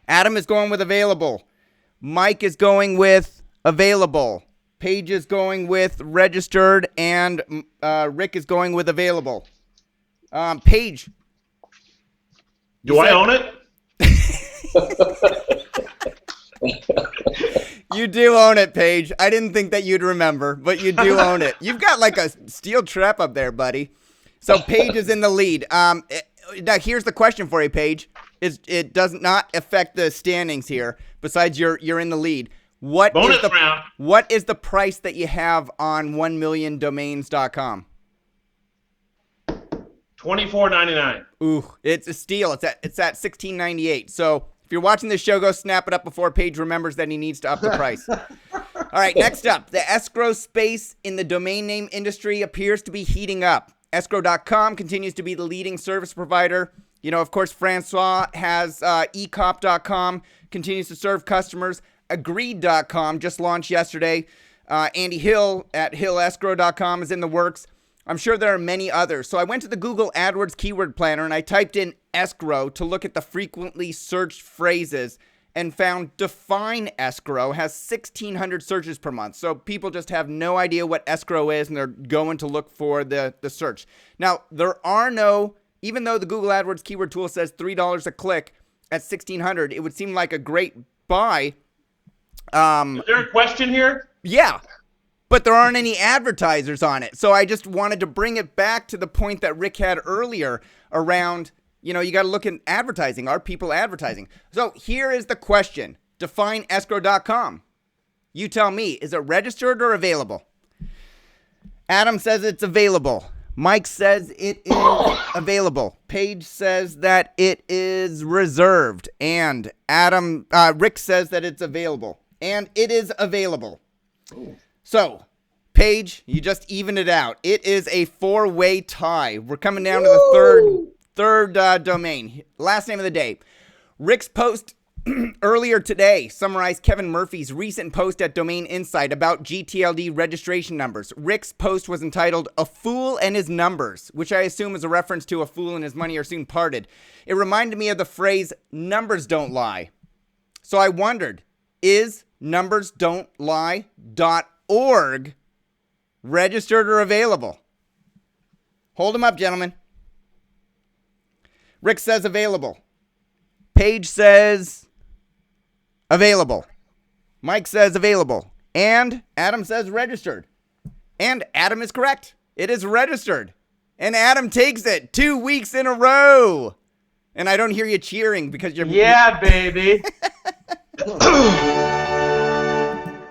Adam is going with available. Mike is going with available. Paige is going with registered, and Rick is going with available. Paige. Do I own it? You do own it, Paige. I didn't think that you'd remember, but you do own it. You've got like a steel trap up there, buddy. So Paige is in the lead. Now here's the question for you, Paige. It does not affect the standings here. Besides, you're in the lead. What is the price that you have on 1milliondomains.com? $24.99. Ooh, it's a steal. It's at $16.98. So if you're watching this show, go snap it up before Paige remembers that he needs to up the price. All right, next up, the escrow space in the domain name industry appears to be heating up. Escrow.com continues to be the leading service provider. You know, of course, Francois has ecop.com, continues to serve customers. Agreed.com just launched yesterday. Andy Hill at hillescrow.com is in the works. I'm sure there are many others. So I went to the Google AdWords keyword planner and I typed in escrow to look at the frequently searched phrases and found define escrow has 1,600 searches per month. So people just have no idea what escrow is and they're going to look for the search. Now, there are no, even though the Google AdWords keyword tool says $3 a click at 1,600, it would seem like a great buy. Is there a question here? Yeah, but there aren't any advertisers on it. So I just wanted to bring it back to the point that Rick had earlier around, you know, you got to look at advertising. Are people advertising? So here is the question. Define escrow.com. You tell me, is it registered or available? Adam says it's available. Mike says it is available. Paige says that it is reserved. And Rick says that it's available. And it is available. Ooh. So, Paige, you just evened it out. It is a 4-way tie. We're coming down to the third domain. Last name of the day. Rick's post earlier today summarized Kevin Murphy's recent post at Domain Insight about GTLD registration numbers. Rick's post was entitled "A Fool and His Numbers," which I assume is a reference to "A Fool and His Money Are Soon Parted." It reminded me of the phrase "numbers don't lie." So I wondered, is numbersdon'tlie.org registered or available? Hold them up, gentlemen. Rick says available. Paige says available. Mike says available. And Adam says registered. And Adam is correct. It is registered. And Adam takes it 2 weeks in a row. And I don't hear you cheering because you're... Yeah, baby.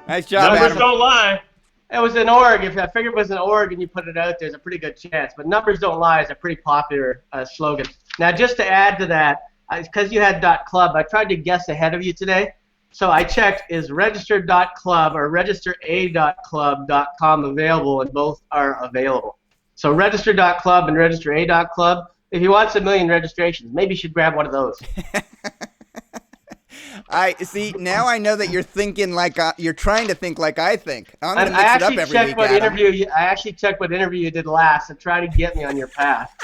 Nice job, Numbers Adam. don't lie. It was an org. If I figured it was an org and you put it out, there's a pretty good chance. But numbers don't lie is a pretty popular slogan. Now, just to add to that, because you had .club, I tried to guess ahead of you today. So I checked, is register.club or registera.club.com available, and both are available. So register.club and registera.club. If you want some million registrations, maybe you should grab one of those. I see. Now I know that you're thinking like you're trying to think like I think. I'm gonna mix it up every week, Adam. I actually checked what interview you did last and try to get me on your path.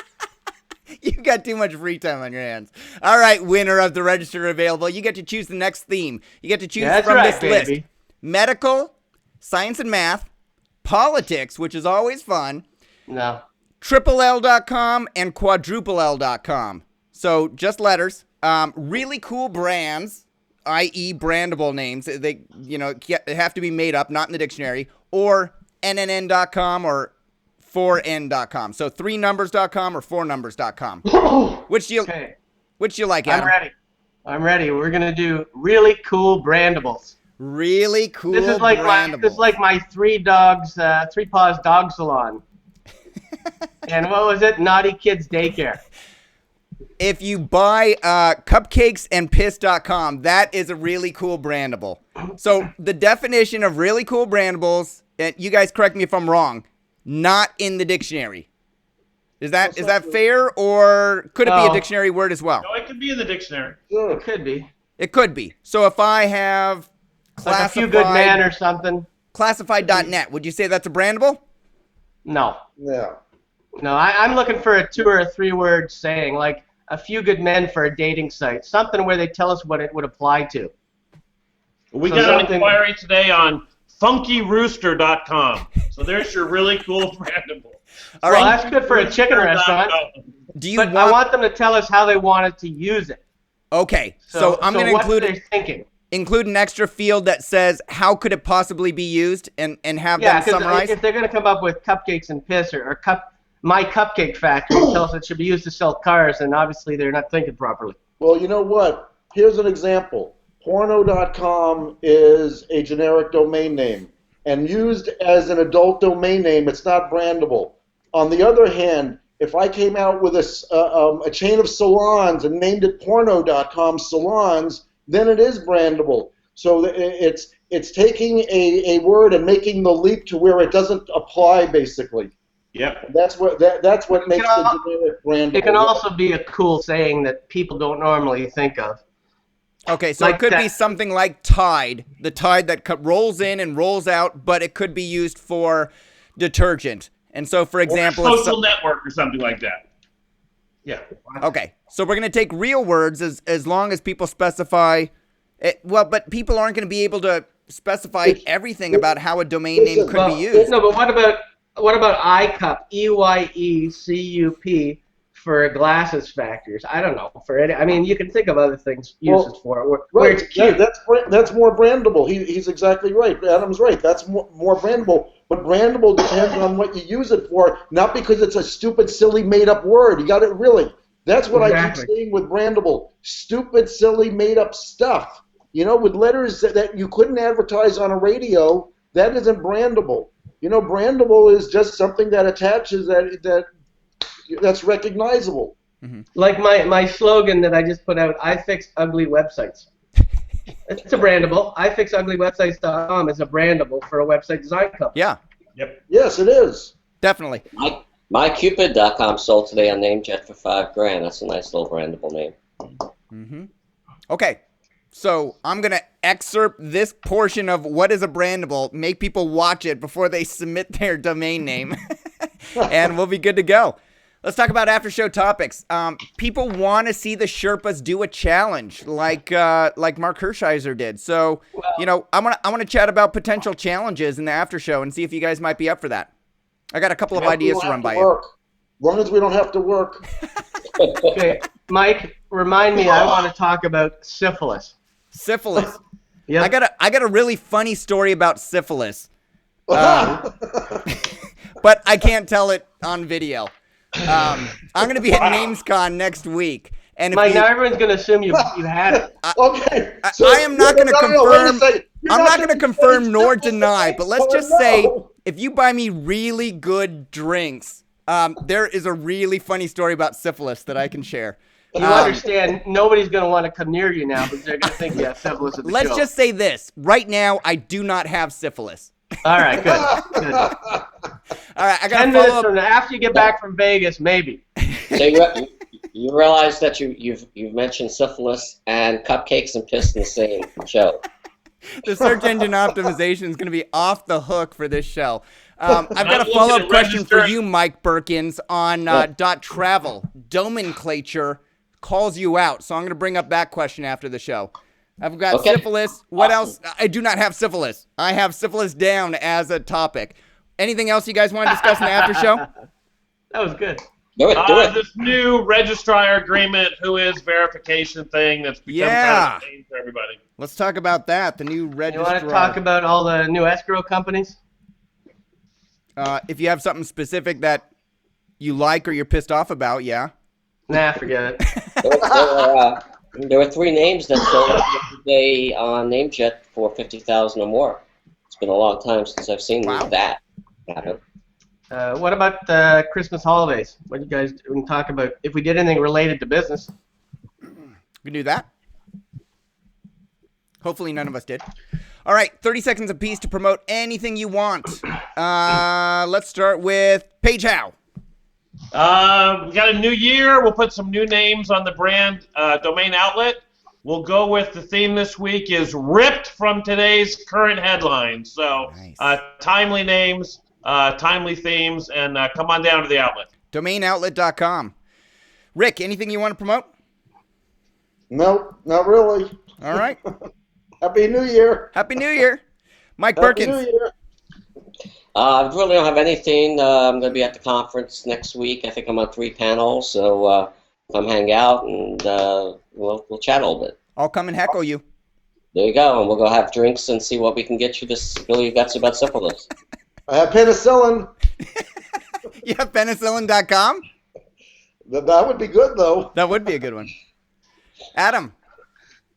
You've got too much free time on your hands. All right, winner of the register available. You get to choose the next theme. You get to choose from this list: medical, science and math, politics, which is always fun. No. triple-L.com and quadruple-L.com. So just letters. Really cool brands, i.e. brandable names. They, have to be made up, not in the dictionary, or nnn.com or 4n.com. So 3numbers.com or 4numbers.com. Which do you like, Adam? I'm ready. We're gonna do really cool brandables. Really cool. This is like my three paws dog salon. And what was it? Naughty Kids Daycare. If you buy cupcakesandpiss.com, that is a really cool brandable. So the definition of really cool brandables, and you guys correct me if I'm wrong, not in the dictionary. Is that fair, or could it be a dictionary word as well? No, it could be in the dictionary. Sure, it could be. It could be. So if I have like a few good men or something. Classified.net, would you say that's a brandable? No. Yeah. No, I'm looking for a 2 or 3 word saying, like a few good men for a dating site. Something where they tell us what it would apply to. We got an inquiry today on funkyrooster.com. So there's your really cool brandable. All right. Well, that's good for a chicken restaurant. I want them to tell us how they wanted to use it. Okay. So I'm going to include an extra field that says how could it possibly be used and have them summarize. If they're going to come up with cupcakes and piss or My Cupcake Factory tells it should be used to sell cars, and obviously they're not thinking properly. Well, you know what? Here's an example. Porno.com is a generic domain name, and used as an adult domain name, it's not brandable. On the other hand, if I came out with a chain of salons and named it porno.com salons, then it is brandable. So it's taking a word and making the leap to where it doesn't apply, basically. Yep. And that's what makes the generic brandable. It can also be a cool saying that people don't normally think of. Okay, so Like it could be that. something like Tide, the Tide that rolls in and rolls out, but it could be used for detergent. And so, for example, if Social network or something like that. Yeah. okay, so we're going to take real words as long as people specify it. Well, but people aren't going to be able to specify everything about how a domain name could be used. No, but what about iCup? EYECUP for glasses factors. I don't know. I mean, you can think of other things uses for it where it's cute. Yeah, that's more brandable. He's exactly right. Adam's right. That's more brandable. But brandable depends on what you use it for, not because it's a stupid, silly, made-up word. You got it really. That's what I keep saying with brandable. Stupid, silly, made-up stuff. You know, with letters that you couldn't advertise on a radio, that isn't brandable. You know, brandable is just something that attaches that's recognizable. Mm-hmm. Like my slogan that I just put out, I fix ugly websites. It's a brandable. ifixuglywebsites.com is a brandable for a website design company. Yeah. Yep. Yes, it is. Definitely. MyCupid.com sold today on Namejet for $5,000. That's a nice little brandable name. Mm-hmm. Okay, so I'm going to excerpt this portion of what is a brandable, make people watch it before they submit their domain name, and we'll be good to go. Let's talk about after-show topics. People want to see the Sherpas do a challenge like Mark Hershiser did. So, you know, I want to chat about potential challenges in the after-show and see if you guys might be up for that. I got a couple of ideas to run by you. As long as we don't have to work. Okay, Mike, remind me. I want to talk about syphilis. Syphilis. Yep. I got a really funny story about syphilis, but I can't tell it on video. I'm going to be at NamesCon next week, and Mike, now everyone's going to assume you had it. Okay. I am not going to confirm. I'm not going to confirm say nor syphilis, deny, but let's or just no. say if you buy me really good drinks, there is a really funny story about syphilis that I can share. You understand, nobody's going to want to come near you now because they're going to think you have syphilis at the show. Let's just say this. Right now, I do not have syphilis. All right, good. All right, I got 10 to follow minutes up. from now, after you get back from Vegas, maybe. So you realize that you've mentioned syphilis and cupcakes and piss in the same show. The search engine optimization is going to be off the hook for this show. I've got a follow-up question for you, Mike Berkens, on .travel. Domenclature calls you out, so I'm going to bring up that question after the show. I've got syphilis. What else? I do not have syphilis. I have syphilis down as a topic. Anything else you guys want to discuss in the after show? That was good. Do it. This new registrar agreement, verification thing that's become kind of a pain for everybody. Let's talk about that. The new registrar. You want to talk about all the new escrow companies? If you have something specific that you like or you're pissed off about, yeah. Nah, forget it. There were 3 names that sold yesterday on NameJet for $50,000 or more. It's been a long time since I've seen that happen. What about the Christmas holidays? What do you guys we can talk about? If we did anything related to business. We can do that. Hopefully none of us did. All right, 30 seconds apiece to promote anything you want. Let's start with Paige Howe. We got a new year. We'll put some new names on the brand domain outlet. We'll go with the theme this week is ripped from today's current headlines. So timely names, timely themes, and come on down to the outlet. DomainOutlet.com. Rick, anything you want to promote? No, not really. All right. Happy New Year. Happy New Year. Mike Happy Berkens. New Year. I really don't have anything. I'm going to be at the conference next week. I think I'm on 3 panels, so come hang out and we'll chat a little bit. I'll come and heckle you. There you go, and we'll go have drinks and see what we can get you to spill your guts about syphilis. I have penicillin. You have penicillin.com? That would be good, though. That would be a good one. Adam.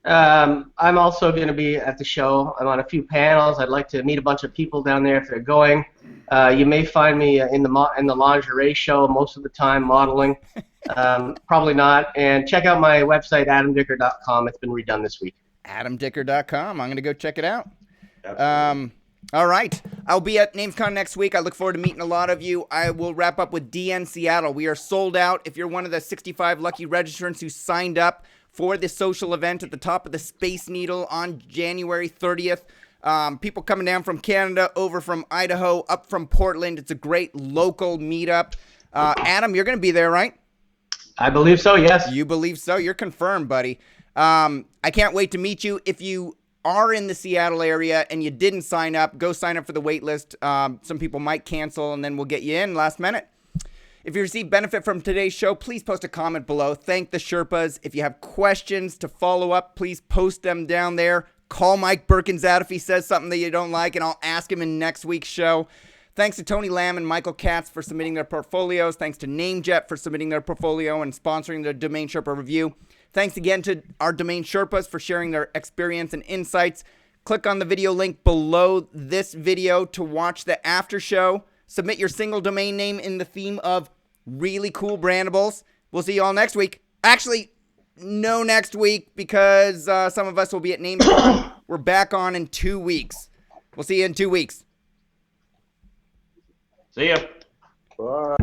I'm also going to be at the show. I'm on a few panels. I'd like to meet a bunch of people down there if they're going. You may find me in the lingerie show most of the time, modeling. Probably not. And check out my website, adamdicker.com. It's been redone this week. adamdicker.com. I'm going to go check it out. All right. I'll be at NamesCon next week. I look forward to meeting a lot of you. I will wrap up with DN Seattle. We are sold out. If you're one of the 65 lucky registrants who signed up for this social event at the top of the Space Needle on January 30th, people coming down from Canada, over from Idaho, up from Portland. It's a great local meetup. Adam, you're going to be there, right? I believe so, yes. You believe so? You're confirmed, buddy. I can't wait to meet you. If you are in the Seattle area and you didn't sign up, go sign up for the wait list. Some people might cancel, and then we'll get you in last minute. If you receive benefit from today's show, please post a comment below. Thank the Sherpas. If you have questions to follow up, please post them down there. Call Mike Berkens out if he says something that you don't like, and I'll ask him in next week's show. Thanks to Tony Lamb and Michael Katz for submitting their portfolios. Thanks to NameJet for submitting their portfolio and sponsoring the Domain Sherpa review. Thanks again to our Domain Sherpas for sharing their experience and insights. Click on the video link below this video to watch the after show. Submit your single domain name in the theme of really cool brandables. We'll see you all next week. Actually, no next week, because some of us will be at NamesCon. We're back on in 2 weeks. We'll see you in 2 weeks. See ya. Bye.